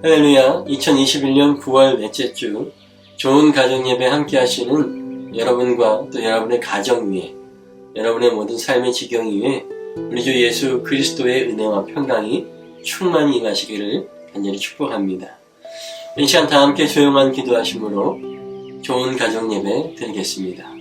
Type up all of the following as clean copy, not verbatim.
할렐루야. 2021년 9월 넷째 주 좋은 가정 예배 함께 하시는 여러분과 또 여러분의 가정 위에, 여러분의 모든 삶의 지경 위에 우리 주 예수 그리스도의 은혜와 평강이 충만히 임하시기를 간절히 축복합니다. 이 시간 다 함께 조용한 기도하심으로 좋은 가정 예배 드리겠습니다.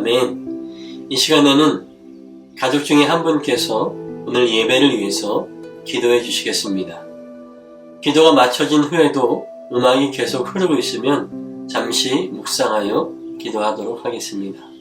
아멘. 이 시간에는 가족 중에 한 분께서 오늘 예배를 위해서 기도해 주시겠습니다. 기도가 마쳐진 후에도 음악이 계속 흐르고 있으면 잠시 묵상하여 기도하도록 하겠습니다.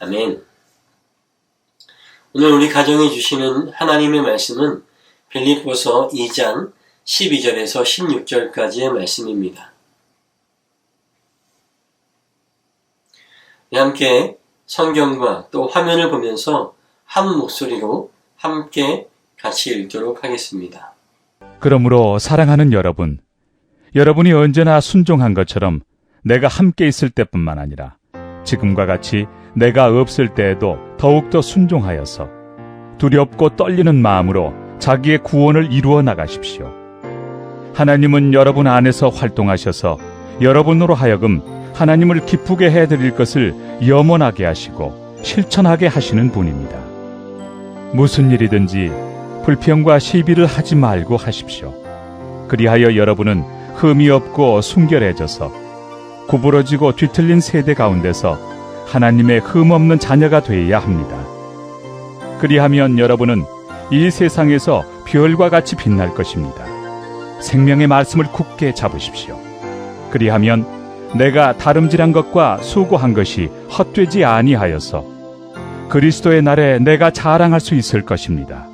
아멘. 오늘 우리 가정에 주시는 하나님의 말씀은 빌립보서 2장 12절에서 16절까지의 말씀입니다. 함께 성경과 또 화면을 보면서 한 목소리로 함께 같이 읽도록 하겠습니다. 그러므로 사랑하는 여러분, 여러분이 언제나 순종한 것처럼 내가 함께 있을 때뿐만 아니라 지금과 같이 내가 없을 때에도 더욱더 순종하여서 두렵고 떨리는 마음으로 자기의 구원을 이루어 나가십시오. 하나님은 여러분 안에서 활동하셔서 여러분으로 하여금 하나님을 기쁘게 해드릴 것을 염원하게 하시고 실천하게 하시는 분입니다. 무슨 일이든지 불평과 시비를 하지 말고 하십시오. 그리하여 여러분은 흠이 없고 순결해져서 구부러지고 뒤틀린 세대 가운데서 하나님의 흠없는 자녀가 되어야 합니다. 그리하면 여러분은 이 세상에서 별과 같이 빛날 것입니다. 생명의 말씀을 굳게 잡으십시오. 그리하면 내가 다름질한 것과 수고한 것이 헛되지 아니하여서 그리스도의 날에 내가 자랑할 수 있을 것입니다.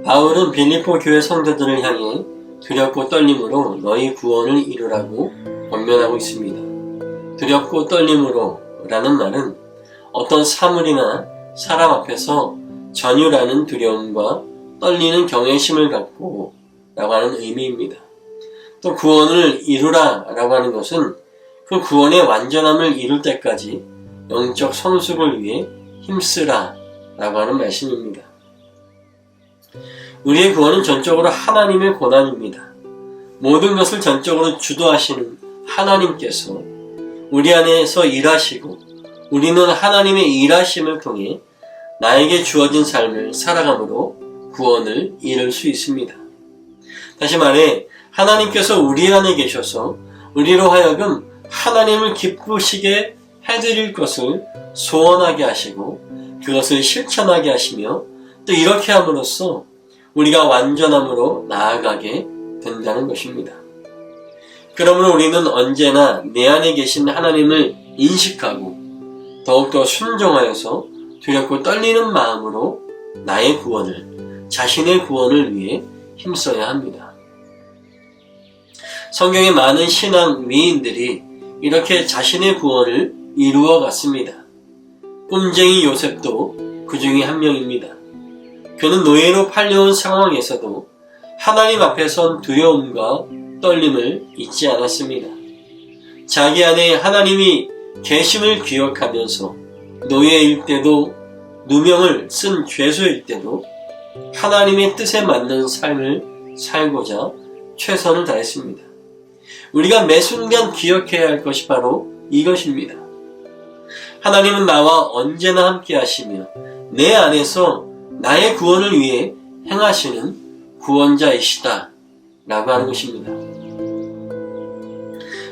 바울은 빌립보 교회 성도들을 향해 두렵고 떨림으로 너희 구원을 이루라고 권면하고 있습니다. 두렵고 떨림으로 라는 말은 어떤 사물이나 사람 앞에서 전율하는 두려움과 떨리는 경외심을 갖고 라고 하는 의미입니다. 또 구원을 이루라 라고 하는 것은 그 구원의 완전함을 이룰 때까지 영적 성숙을 위해 힘쓰라 라고 하는 말씀입니다. 우리의 구원은 전적으로 하나님의 고난입니다. 모든 것을 전적으로 주도하시는 하나님께서 우리 안에서 일하시고 우리는 하나님의 일하심을 통해 나에게 주어진 삶을 살아감으로 구원을 이룰 수 있습니다. 다시 말해 하나님께서 우리 안에 계셔서 우리로 하여금 하나님을 기쁘시게 해드릴 것을 소원하게 하시고 그것을 실천하게 하시며 또 이렇게 함으로써 우리가 완전함으로 나아가게 된다는 것입니다. 그러므로 우리는 언제나 내 안에 계신 하나님을 인식하고 더욱더 순종하여서 두렵고 떨리는 마음으로 나의 구원을, 자신의 구원을 위해 힘써야 합니다. 성경의 많은 신앙 위인들이 이렇게 자신의 구원을 이루어 갔습니다. 꿈쟁이 요셉도 그 중에 한 명입니다. 그는 노예로 팔려온 상황에서도 하나님 앞에 선 두려움과 떨림을 잊지 않았습니다. 자기 안에 하나님이 계심을 기억하면서 노예일 때도 누명을 쓴 죄수일 때도 하나님의 뜻에 맞는 삶을 살고자 최선을 다했습니다. 우리가 매 순간 기억해야 할 것이 바로 이것입니다. 하나님은 나와 언제나 함께 하시며 내 안에서 나의 구원을 위해 행하시는 구원자이시다 라고 하는 것입니다.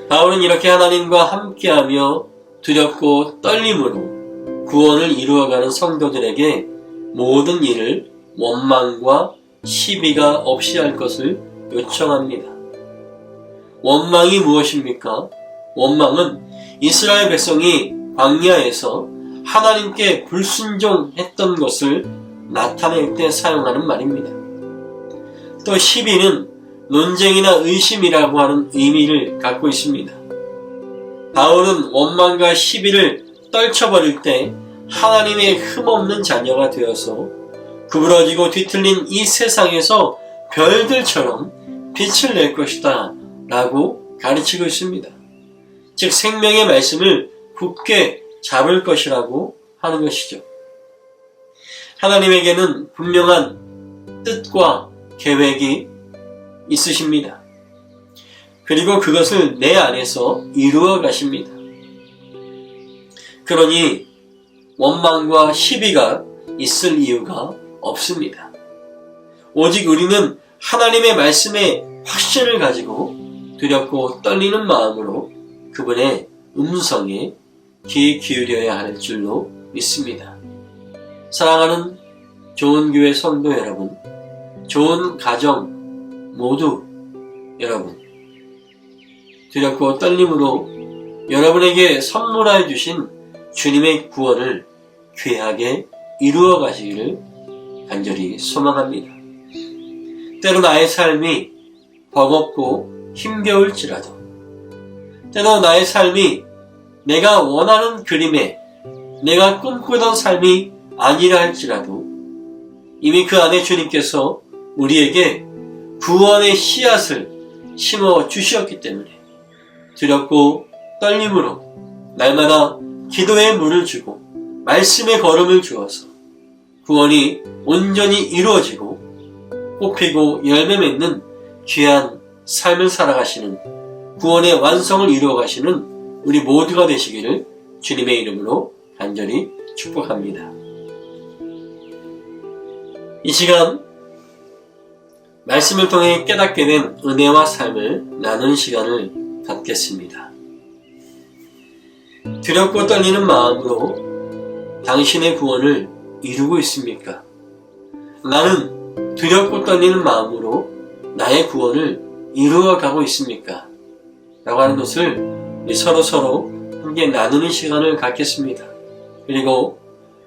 바울은 이렇게 하나님과 함께하며 두렵고 떨림으로 구원을 이루어가는 성도들에게 모든 일을 원망과 시비가 없이 할 것을 요청합니다. 원망이 무엇입니까? 원망은 이스라엘 백성이 광야에서 하나님께 불순종했던 것을 나타낼 때 사용하는 말입니다. 또 시비는 논쟁이나 의심이라고 하는 의미를 갖고 있습니다. 바울은 원망과 시비를 떨쳐버릴 때 하나님의 흠없는 자녀가 되어서 구부러지고 뒤틀린 이 세상에서 별들처럼 빛을 낼 것이다 라고 가르치고 있습니다. 즉 생명의 말씀을 굳게 잡을 것이라고 하는 것이죠. 하나님에게는 분명한 뜻과 계획이 있으십니다. 그리고 그것을 내 안에서 이루어 가십니다. 그러니 원망과 시비가 있을 이유가 없습니다. 오직 우리는 하나님의 말씀에 확신을 가지고 두렵고 떨리는 마음으로 그분의 음성에 귀 기울여야 할 줄로 믿습니다. 사랑하는 좋은 교회 성도 여러분, 좋은 가정 모두 여러분, 두렵고 떨림으로 여러분에게 선물하여 주신 주님의 구원을 귀하게 이루어 가시기를 간절히 소망합니다. 때로 나의 삶이 버겁고 힘겨울지라도, 때로 나의 삶이 내가 원하는 그림에 내가 꿈꾸던 삶이 아니라 할지라도 이미 그 안에 주님께서 우리에게 구원의 씨앗을 심어 주셨기 때문에 두렵고 떨림으로 날마다 기도의 물을 주고 말씀의 걸음을 주어서 구원이 온전히 이루어지고 꽃피고 열매 맺는 귀한 삶을 살아가시는, 구원의 완성을 이루어가시는 우리 모두가 되시기를 주님의 이름으로 간절히 축복합니다. 이 시간 말씀을 통해 깨닫게 된 은혜와 삶을 나누는 시간을 갖겠습니다. 두렵고 떨리는 마음으로 당신의 구원을 이루고 있습니까? 나는 두렵고 떨리는 마음으로 나의 구원을 이루어가고 있습니까? 라고 하는 것을 서로 함께 나누는 시간을 갖겠습니다. 그리고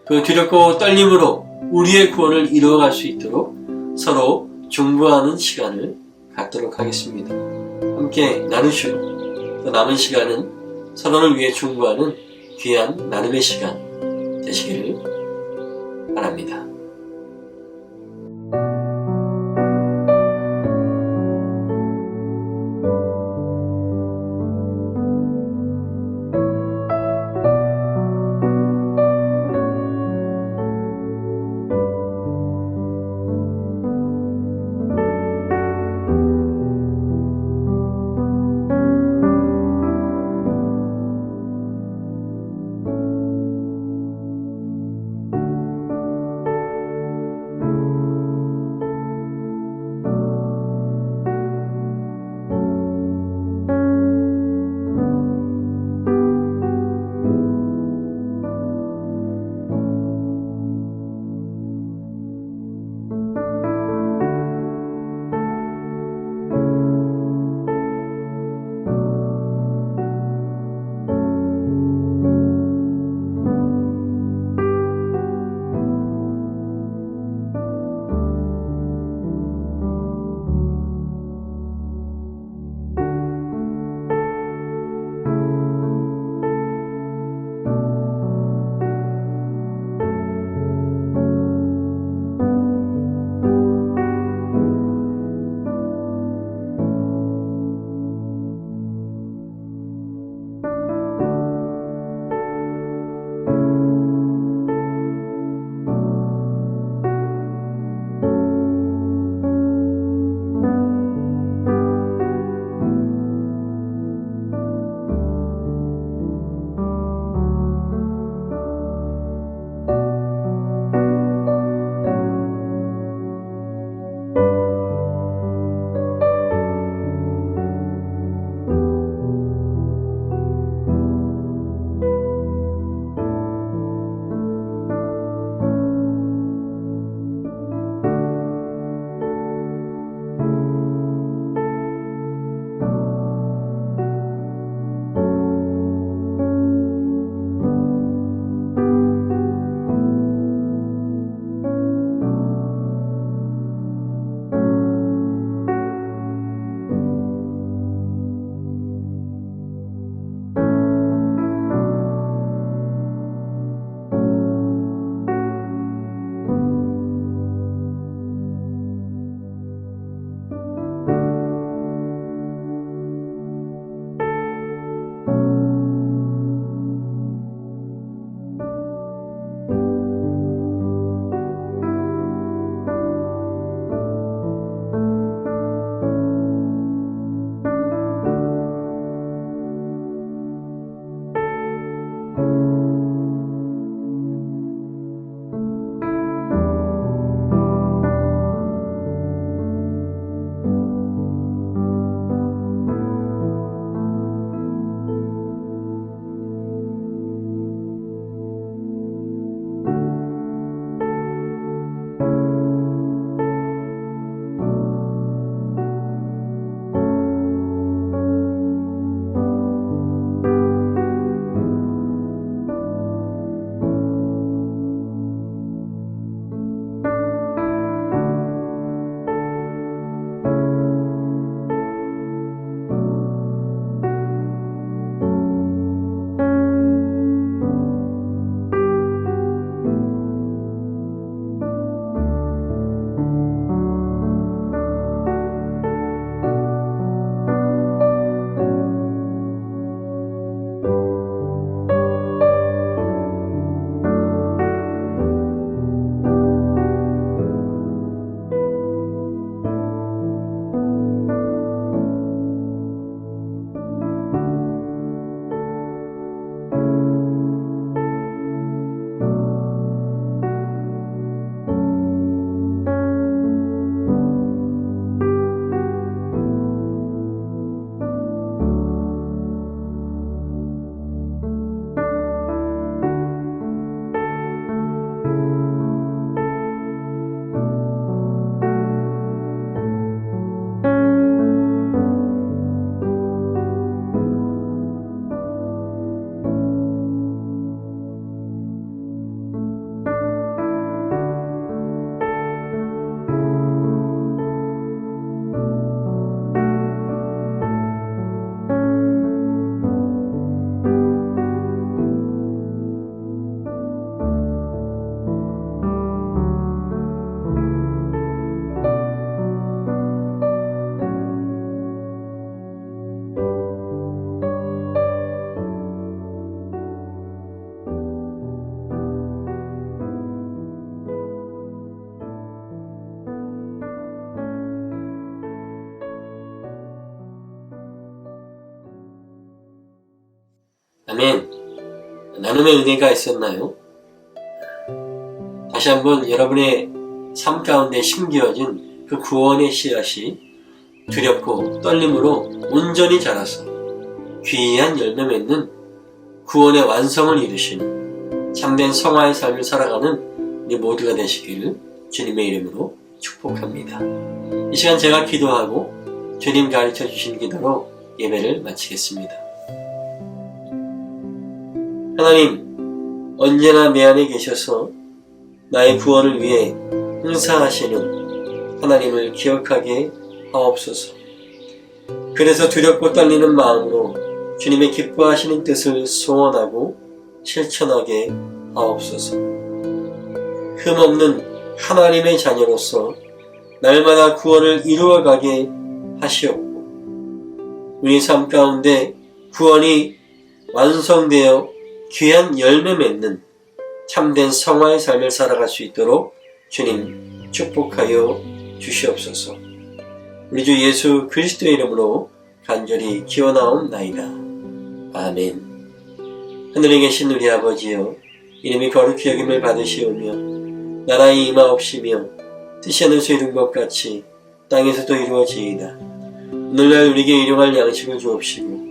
그 두렵고 떨림으로 우리의 구원을 이루어갈 수 있도록 서로 중보하는 시간을 갖도록 하겠습니다. 함께 나누시고 또 남은 시간은 서로를 위해 중보하는 귀한 나눔의 시간 되시기를 바랍니다. 아멘. 나눔의 은혜가 있었나요? 다시 한번 여러분의 삶 가운데 심겨진 그 구원의 씨앗이 두렵고 떨림으로 온전히 자라서 귀한 열매 맺는 구원의 완성을 이루시는 참된 성화의 삶을 살아가는 우리 모두가 되시기를 주님의 이름으로 축복합니다. 이 시간 제가 기도하고 주님 가르쳐 주신 기도로 예배를 마치겠습니다. 하나님, 언제나 내 안에 계셔서 나의 구원을 위해 행사하시는 하나님을 기억하게 하옵소서. 그래서 두렵고 떨리는 마음으로 주님의 기뻐하시는 뜻을 소원하고 실천하게 하옵소서. 흠없는 하나님의 자녀로서 날마다 구원을 이루어가게 하시옵고 우리 삶 가운데 구원이 완성되어 귀한 열매 맺는 참된 성화의 삶을 살아갈 수 있도록 주님 축복하여 주시옵소서. 우리 주 예수 그리스도의 이름으로 간절히 기원하옵나이다. 아멘. 하늘에 계신 우리 아버지여, 이름이 거룩히 여김을 받으시오며 나라의 임하옵시며 뜻이 하늘에서 이룬 것 같이 땅에서도 이루어지이다. 오늘날 우리에게 일용할 양식을 주옵시고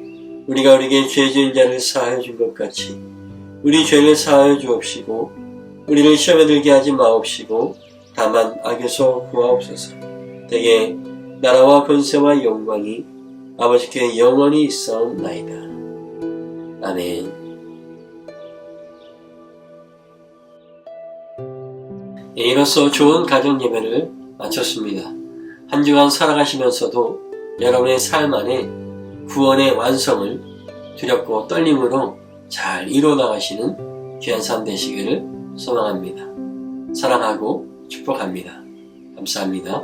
우리가 우리에게 죄 지은 자를 사하여 준 것 같이 우리 죄를 사하여 주옵시고 우리를 시험에 들게 하지 마옵시고 다만 악에서 구하옵소서. 대개 나라와 권세와 영광이 아버지께 영원히 있사옵나이다. 아멘. 이로써 좋은 가정 예배를 마쳤습니다. 한 주간 살아가시면서도 여러분의 삶 안에 구원의 완성을 두렵고 떨림으로 잘 이루어나가시는 귀한 삶 되시기를 소망합니다. 사랑하고 축복합니다. 감사합니다.